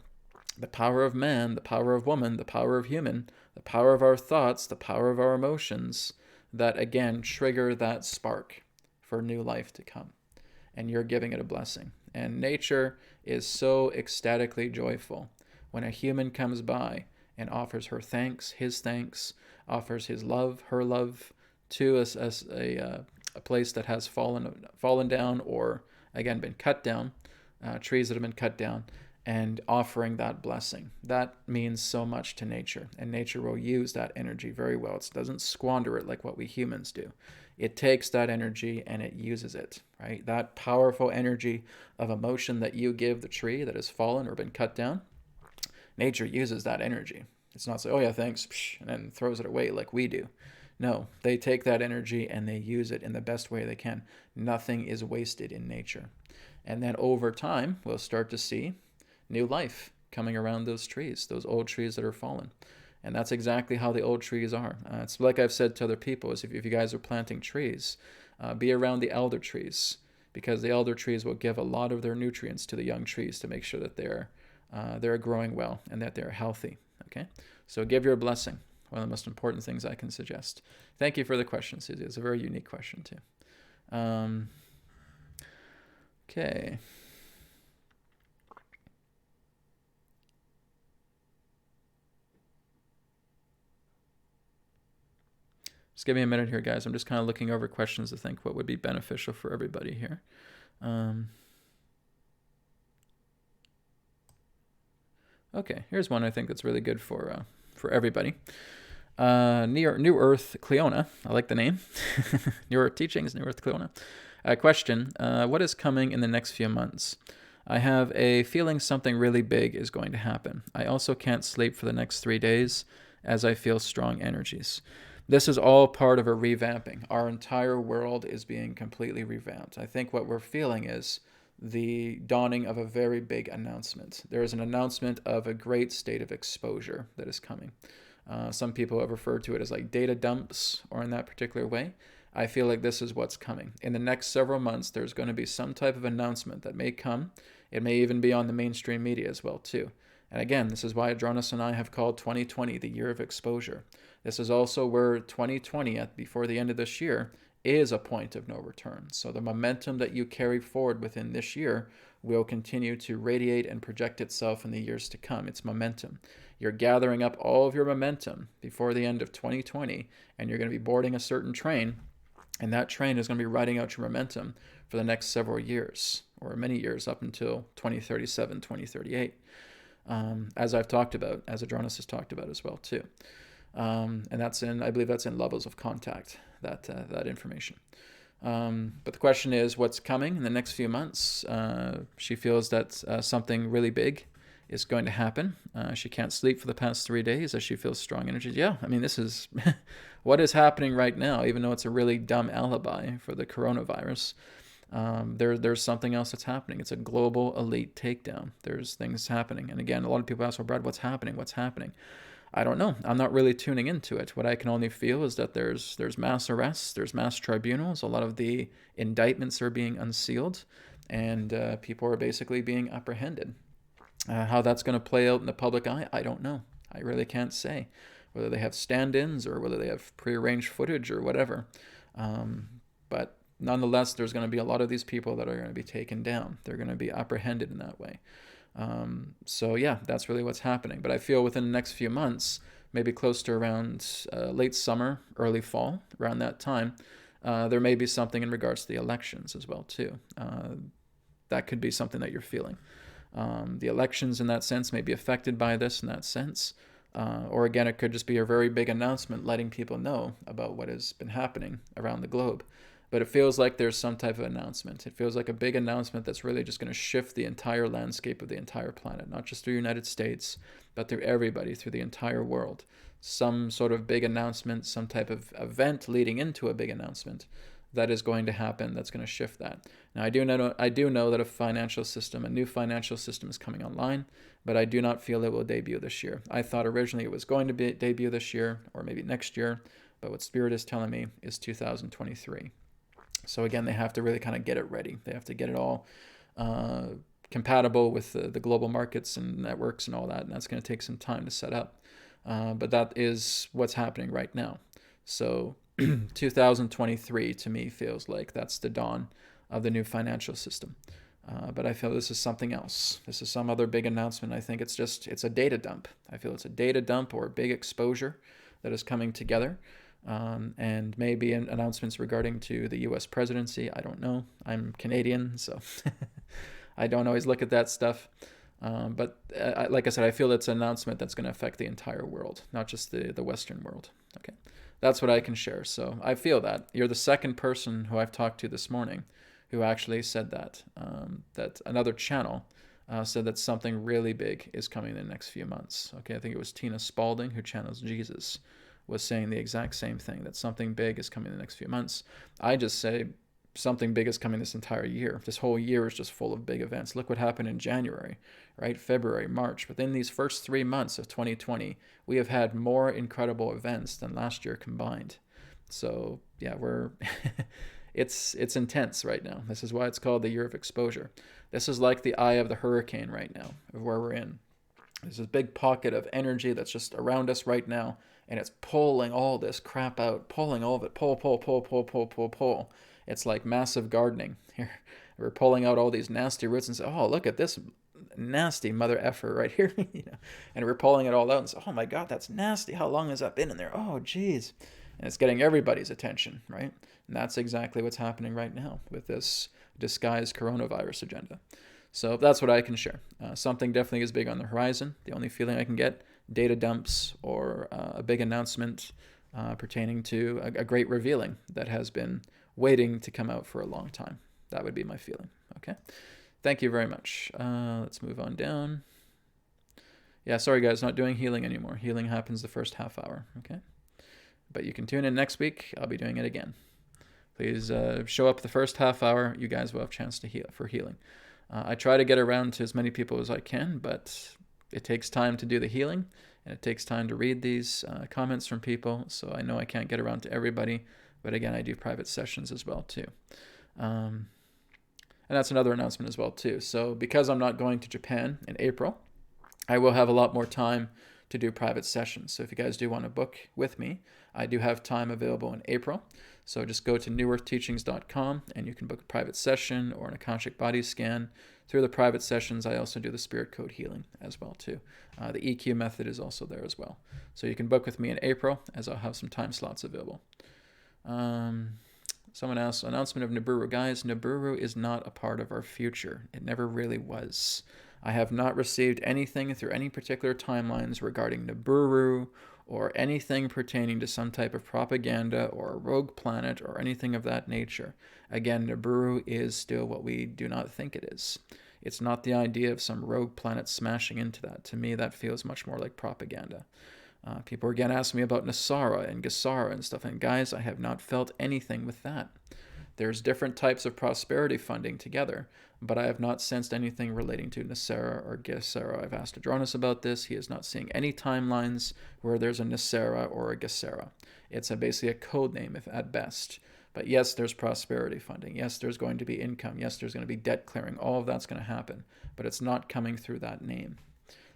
the power of man, the power of woman, the power of human, the power of our thoughts, the power of our emotions, that again trigger that spark for new life to come. And you're giving it a blessing. And nature is so ecstatically joyful when a human comes by and offers her thanks, his thanks, offers his love, her love, to a place that has fallen down, or again been cut down, trees that have been cut down, and offering that blessing. That means so much to nature, and nature will use that energy very well. It doesn't squander it like what we humans do. It takes that energy and it uses it, right? That powerful energy of emotion that you give the tree that has fallen or been cut down, nature uses that energy. It's not say, oh yeah, thanks, and then throws it away like we do. No, they take that energy and they use it in the best way they can. Nothing is wasted in nature. And then over time, we'll start to see new life coming around those trees, those old trees that are fallen. And that's exactly how the old trees are. It's like I've said to other people, is if you guys are planting trees, be around the elder trees, because the elder trees will give a lot of their nutrients to the young trees to make sure that they're growing well and that they're healthy. Okay, so give your blessing. One of the most important things I can suggest. Thank you for the question, Susie. It's a very unique question too. Okay. Just give me a minute here, guys. I'm just kind of looking over questions to think what would be beneficial for everybody here. Okay, here's one I think that's really good for everybody. New Earth Cleona. I like the name. New Earth Teachings, New Earth Cleona. Question, what is coming in the next few months? I have a feeling something really big is going to happen. I also can't sleep for the next 3 days as I feel strong energies. This is all part of a revamping. Our entire world is being completely revamped. I think what we're feeling is the dawning of a very big announcement. There is an announcement of a great state of exposure that is coming. Some people have referred to it as like data dumps, or in that particular way. I feel like this is what's coming. In the next several months, there's going to be some type of announcement that may come. It may even be on the mainstream media as well, too. And again, this is why Adronis and I have called 2020 the year of exposure. This is also where 2020, before the end of this year, is a point of no return. So the momentum that you carry forward within this year will continue to radiate and project itself in the years to come. It's momentum. You're gathering up all of your momentum before the end of 2020, and you're going to be boarding a certain train, and that train is going to be riding out your momentum for the next several years, or many years up until 2037, 2038. As I've talked about, as Adronis has talked about as well too. And that's I believe that's in Levels of Contact, that information. But the question is, what's coming in the next few months? She feels that something really big is going to happen. She can't sleep for the past 3 days as she feels strong energy. Yeah, I mean, this is what is happening right now, even though it's a really dumb alibi for the coronavirus. There's something else that's happening. It's a global elite takedown. There's things happening. And again, a lot of people ask, well, Brad, what's happening? What's happening? I don't know. I'm not really tuning into it. What I can only feel is that there's mass arrests, there's mass tribunals. A lot of the indictments are being unsealed, and people are basically being apprehended. How that's going to play out in the public eye, I don't know. I really can't say whether they have stand-ins or whether they have prearranged footage or whatever. But nonetheless, there's going to be a lot of these people that are going to be taken down. They're going to be apprehended in that way. So yeah, that's really what's happening. But I feel within the next few months, maybe close to around late summer, early fall, around that time, there may be something in regards to the elections as well too. That could be something that you're feeling. The elections in that sense may be affected by this in that sense. Or again, it could just be a very big announcement letting people know about what has been happening around the globe. But it feels like there's some type of announcement. It feels like a big announcement that's really just going to shift the entire landscape of the entire planet, not just through the United States, but through everybody, through the entire world. Some sort of big announcement, some type of event leading into a big announcement that is going to happen that's going to shift that. Now, I do know that a new financial system is coming online, but I do not feel it will debut this year. I thought originally it was going to debut this year or maybe next year, but what Spirit is telling me is 2023. So again, they have to really kind of get it ready. They have to get it all compatible with the global markets and networks and all that, and that's going to take some time to set up. But that is what's happening right now. So 2023 to me feels like that's the dawn of the new financial system. But I feel this is something else. This is some other big announcement. I think it's a data dump. I feel it's a data dump or a big exposure that is coming together. And maybe announcements regarding to the U.S. presidency. I don't know. I'm Canadian, so I don't always look at that stuff. But like I said, I feel it's an announcement that's going to affect the entire world, not just the Western world. Okay, that's what I can share. So I feel that. You're the second person who I've talked to this morning who actually said that, that another channel said that something really big is coming in the next few months. Okay, I think it was Tina Spalding, who channels Jesus, was saying the exact same thing, that something big is coming in the next few months. I just say something big is coming this entire year. This whole year is just full of big events. Look what happened in January, right? February, March. Within these first 3 months of 2020, we have had more incredible events than last year combined. So yeah, it's intense right now. This is why it's called the year of exposure. This is like the eye of the hurricane right now, of where we're in. There's this big pocket of energy that's just around us right now, and it's pulling all this crap out, pulling all of it, pull. It's like massive gardening. Here, we're pulling out all these nasty roots and say, oh, look at this nasty mother effer right here. And we're pulling it all out and say, oh my God, that's nasty. How long has that been in there? Oh, geez. And it's getting everybody's attention, right? And that's exactly what's happening right now with this disguised coronavirus agenda. So that's what I can share. Something definitely is big on the horizon. The only feeling I can get, data dumps or a big announcement pertaining to a great revealing that has been waiting to come out for a long time. That would be my feeling. Okay. Thank you very much. Let's move on down. Yeah, sorry guys, not doing healing anymore. Healing happens the first half hour. Okay. But you can tune in next week. I'll be doing it again. Please show up the first half hour. You guys will have a chance to heal for healing. I try to get around to as many people as I can, but it takes time to do the healing, and it takes time to read these comments from people, so I know I can't get around to everybody, but again, I do private sessions as well, too. And that's another announcement as well, too. So because I'm not going to Japan in April, I will have a lot more time to do private sessions. So if you guys do want to book with me, I do have time available in April. So just go to newearthteachings.com and you can book a private session or an Akashic body scan. Through the private sessions, I also do the spirit code healing as well too. The EQ method is also there as well. So you can book with me in April, as I'll have some time slots available. Someone asked, announcement of Nibiru. Guys, Nibiru is not a part of our future. It never really was. I have not received anything through any particular timelines regarding Nibiru or anything pertaining to some type of propaganda or a rogue planet or anything of that nature. Again, Nibiru is still what we do not think it is. It's not the idea of some rogue planet smashing into that. To me, that feels much more like propaganda. People are again asking me about Nasara and Gesara and stuff, and guys, I have not felt anything with that. There's different types of prosperity funding together, but I have not sensed anything relating to Nasara or Gesara. I've asked Adronis about this. He is not seeing any timelines where there's a Nasara or a Gesara. It's basically a code name, if at best. But yes, there's prosperity funding. Yes, there's going to be income. Yes, there's going to be debt clearing. All of that's going to happen, but it's not coming through that name.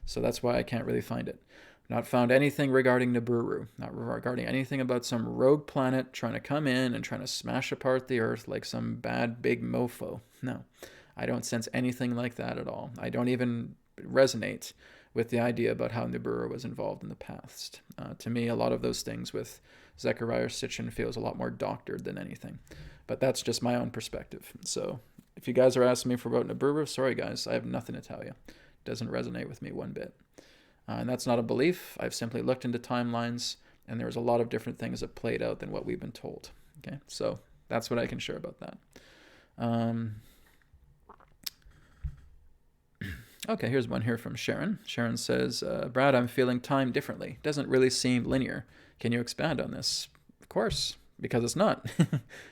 So that's why I can't really find it. Not found anything regarding Nibiru, not regarding anything about some rogue planet trying to come in and trying to smash apart the Earth like some bad big mofo. No, I don't sense anything like that at all. I don't even resonate with the idea about how Nibiru was involved in the past. To me, a lot of those things with Zecharia Sitchin feels a lot more doctored than anything. But that's just my own perspective. So if you guys are asking me for about Nibiru, sorry guys, I have nothing to tell you. It doesn't resonate with me one bit. And that's not a belief. I've simply looked into timelines, and there's a lot of different things that played out than what we've been told. Okay, so that's what I can share about that. Okay, here's one here from Sharon. Sharon says, Brad, I'm feeling time differently. Doesn't really seem linear. Can you expand on this? Of course, because it's not.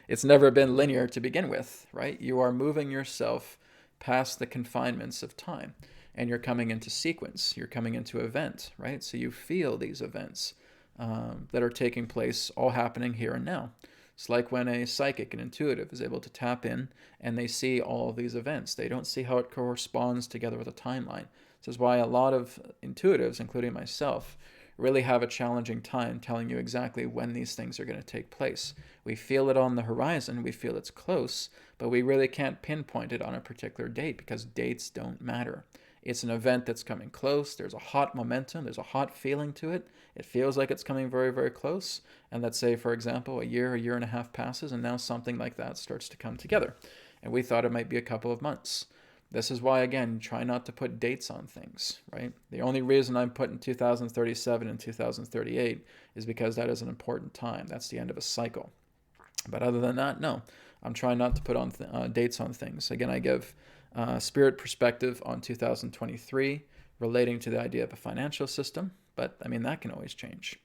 It's never been linear to begin with, right? You are moving yourself past the confinements of time. And you're coming into sequence, you're coming into event, right? So you feel these events that are taking place, all happening here and now. It's like when a psychic and intuitive is able to tap in and they see all of these events. They don't see how it corresponds together with a timeline. This is why a lot of intuitives, including myself, really have a challenging time telling you exactly when these things are going to take place. We feel it on the horizon, we feel it's close, but we really can't pinpoint it on a particular date because dates don't matter. It's an event that's coming close. There's a hot momentum. There's a hot feeling to it. It feels like it's coming very, very close. And let's say, for example, a year and a half passes, and now something like that starts to come together. And we thought it might be a couple of months. This is why, again, try not to put dates on things, right? The only reason I'm putting 2037 and 2038 is because that is an important time. That's the end of a cycle. But other than that, no. I'm trying not to put on dates on things. Again, I give spirit perspective on 2023 relating to the idea of a financial system, but I mean, that can always change.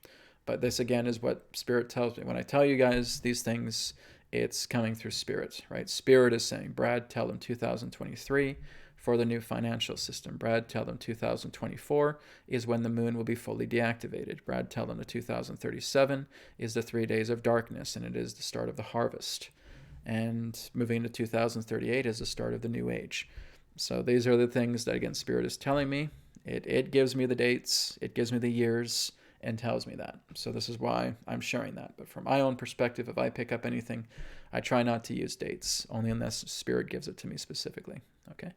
But this again is what spirit tells me. When I tell you guys these things, it's coming through spirit, right? Spirit is saying, Brad, tell them 2023 for the new financial system. Brad, tell them 2024 is when the moon will be fully deactivated. Brad, tell them the 2037 is the 3 days of darkness, and it is the start of the harvest. And moving into 2038 is the start of the new age. So these are the things that, again, Spirit is telling me. It gives me the dates, it gives me the years, and tells me that. So this is why I'm sharing that. But from my own perspective, if I pick up anything, I try not to use dates, only unless Spirit gives it to me specifically. Okay.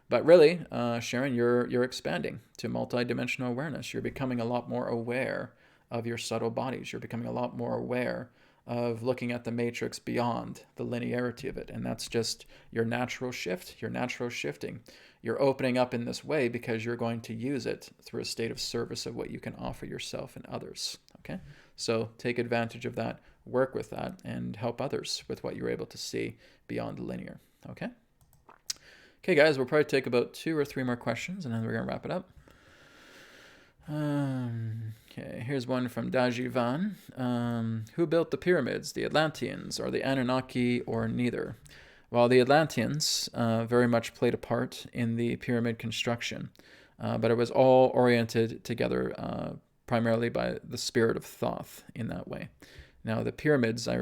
But really, Sharon, you're expanding to multidimensional awareness. You're becoming a lot more aware of your subtle bodies. You're becoming a lot more aware of looking at the matrix beyond the linearity of it. And that's just your natural shift, your natural shifting. You're opening up in this way because you're going to use it through a state of service of what you can offer yourself and others. Okay? So take advantage of that, work with that, and help others with what you're able to see beyond the linear. Okay? Okay, guys, we'll probably take about 2 or 3 more questions, and then we're going to wrap it up. Okay, here's one from Dajivan. Who built the pyramids, the Atlanteans or the Anunnaki, or neither? Well, the Atlanteans very much played a part in the pyramid construction, but it was all oriented together primarily by the spirit of Thoth in that way. Now, the pyramids I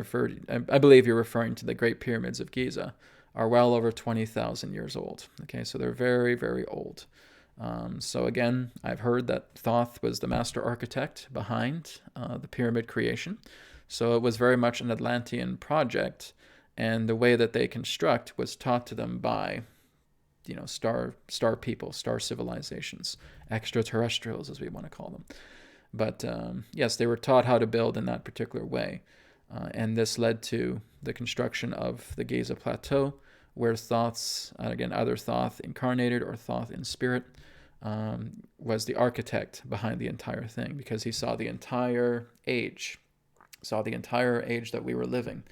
believe you're referring to the Great Pyramids of Giza, are well over 20,000 years old. Okay, so they're very, very old. So again, I've heard that Thoth was the master architect behind the pyramid creation. So it was very much an Atlantean project, and the way that they construct was taught to them by, star people, star civilizations, extraterrestrials, as we want to call them. But yes, they were taught how to build in that particular way. And this led to the construction of the Giza Plateau, where Thoth's, again, either Thoth incarnated or Thoth in spirit, was the architect behind the entire thing, because he saw the entire age that we were living.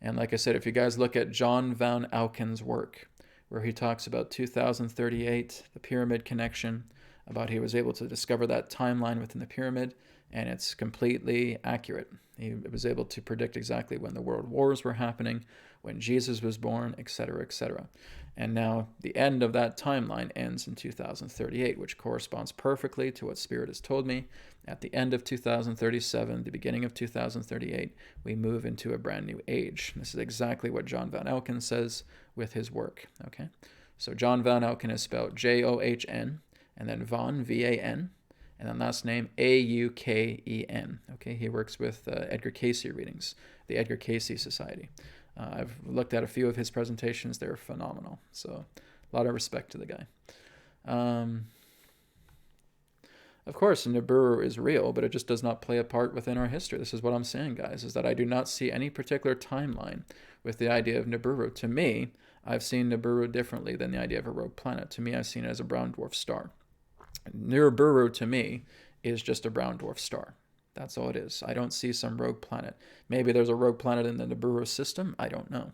And like I said, if you guys look at John Van Auken's work, where he talks about 2038, the pyramid connection, about he was able to discover that timeline within the pyramid, and it's completely accurate. He was able to predict exactly when the world wars were happening, when Jesus was born, etc., etc. And now the end of that timeline ends in 2038, which corresponds perfectly to what Spirit has told me. At the end of 2037, the beginning of 2038, we move into a brand new age. This is exactly what John Van Auken says with his work. Okay, so John Van Auken is spelled John, and then Van, V-A-N, and then last name Auken. Okay, he works with Edgar Cayce readings, the Edgar Cayce Society. I've looked at a few of his presentations. They're phenomenal. So a lot of respect to the guy. Of course, Nibiru is real, but it just does not play a part within our history. This is what I'm saying, guys, is that I do not see any particular timeline with the idea of Nibiru. To me, I've seen Nibiru differently than the idea of a rogue planet. To me, I've seen it as a brown dwarf star. Nibiru, to me, is just a brown dwarf star. That's all it is. I don't see some rogue planet. Maybe there's a rogue planet in the Nibiru system. I don't know.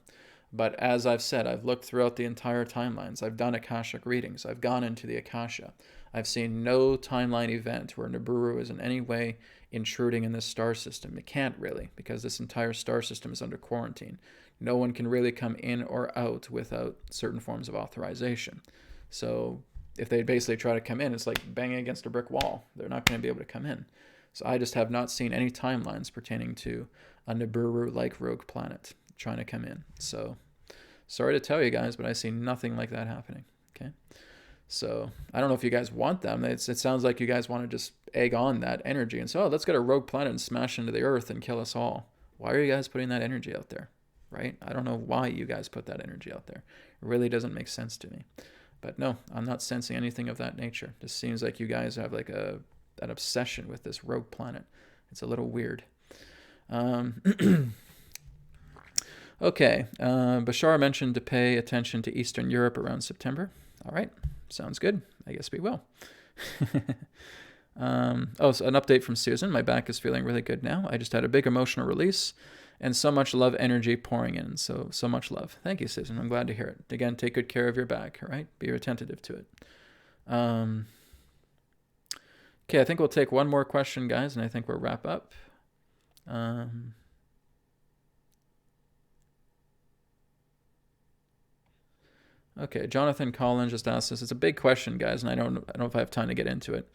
But as I've said, I've looked throughout the entire timelines. I've done Akashic readings. I've gone into the Akasha. I've seen no timeline event where Nibiru is in any way intruding in this star system. It can't really, because this entire star system is under quarantine. No one can really come in or out without certain forms of authorization. So if they basically try to come in, it's like banging against a brick wall. They're not going to be able to come in. So I just have not seen any timelines pertaining to a Nibiru-like rogue planet trying to come in. So sorry to tell you guys, but I see nothing like that happening. Okay. So I don't know if you guys want them. It sounds like you guys want to just egg on that energy and say, oh, let's get a rogue planet and smash into the earth and kill us all. Why are you guys putting that energy out there? Right? I don't know why you guys put that energy out there. It really doesn't make sense to me. But no, I'm not sensing anything of that nature. It just seems like you guys have like an obsession with this rogue planet. It's a little weird. Okay. Bashar mentioned to pay attention to Eastern Europe around September. All right. Sounds good. I guess we will. So an update from Susan. My back is feeling really good now. I just had a big emotional release and so much love energy pouring in. So much love. Thank you, Susan. I'm glad to hear it. Again, take good care of your back, all right? Be attentive to it. Okay, I think we'll take one more question, guys, and I think we'll wrap up. Okay, Jonathan Collins just asked this. It's a big question, guys, and I don't know if I have time to get into it.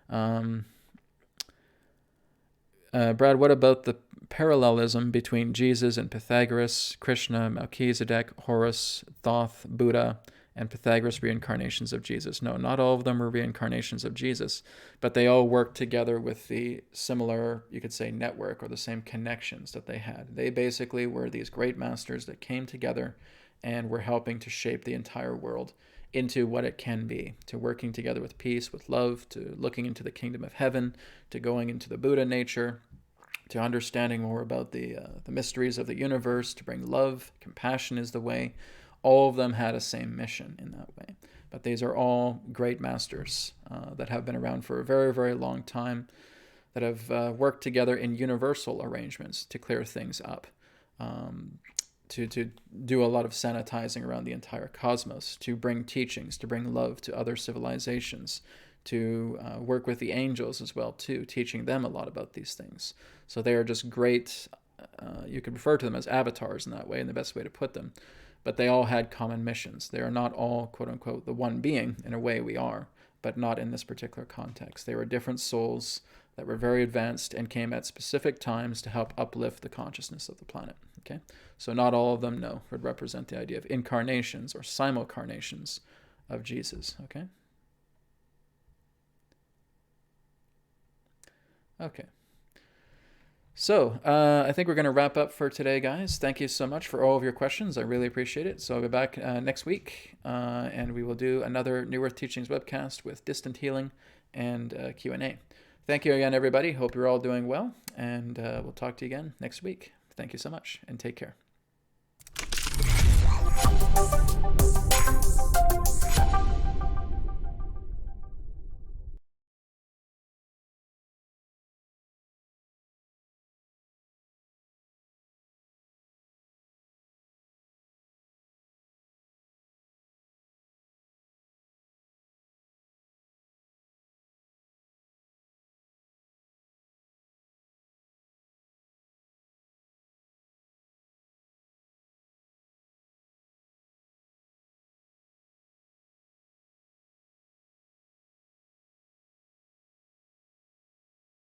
Brad, what about the parallelism between Jesus and Pythagoras, Krishna, Melchizedek, Horus, Thoth, Buddha, and Pythagoras reincarnations of Jesus? No, not all of them were reincarnations of Jesus, but they all worked together with the similar, you could say, network or the same connections that they had. They basically were these great masters that came together and were helping to shape the entire world into what it can be, to working together with peace, with love, to looking into the kingdom of heaven, to going into the Buddha nature, to understanding more about the mysteries of the universe, to bring love, compassion is the way. All of them had a same mission in that way. But these are all great masters that have been around for a very, very long time, that have worked together in universal arrangements to clear things up. To do a lot of sanitizing around the entire cosmos, to bring teachings, to bring love to other civilizations, to work with the angels as well too, teaching them a lot about these things. So they are just great, you could refer to them as avatars in that way, and the best way to put them. But they all had common missions. They are not all, quote unquote, the one being. In a way we are, but not in this particular context. They were different souls that were very advanced and came at specific times to help uplift the consciousness of the planet. Okay, so not all of them, no, would represent the idea of incarnations or simulcarnations of Jesus. Okay. Okay. So I think we're going to wrap up for today, guys. Thank you so much for all of your questions. I really appreciate it. So I'll be back next week, and we will do another New Earth Teachings webcast with distant healing and Q&A. Thank you again, everybody. Hope you're all doing well, and we'll talk to you again next week. Thank you so much, and take care.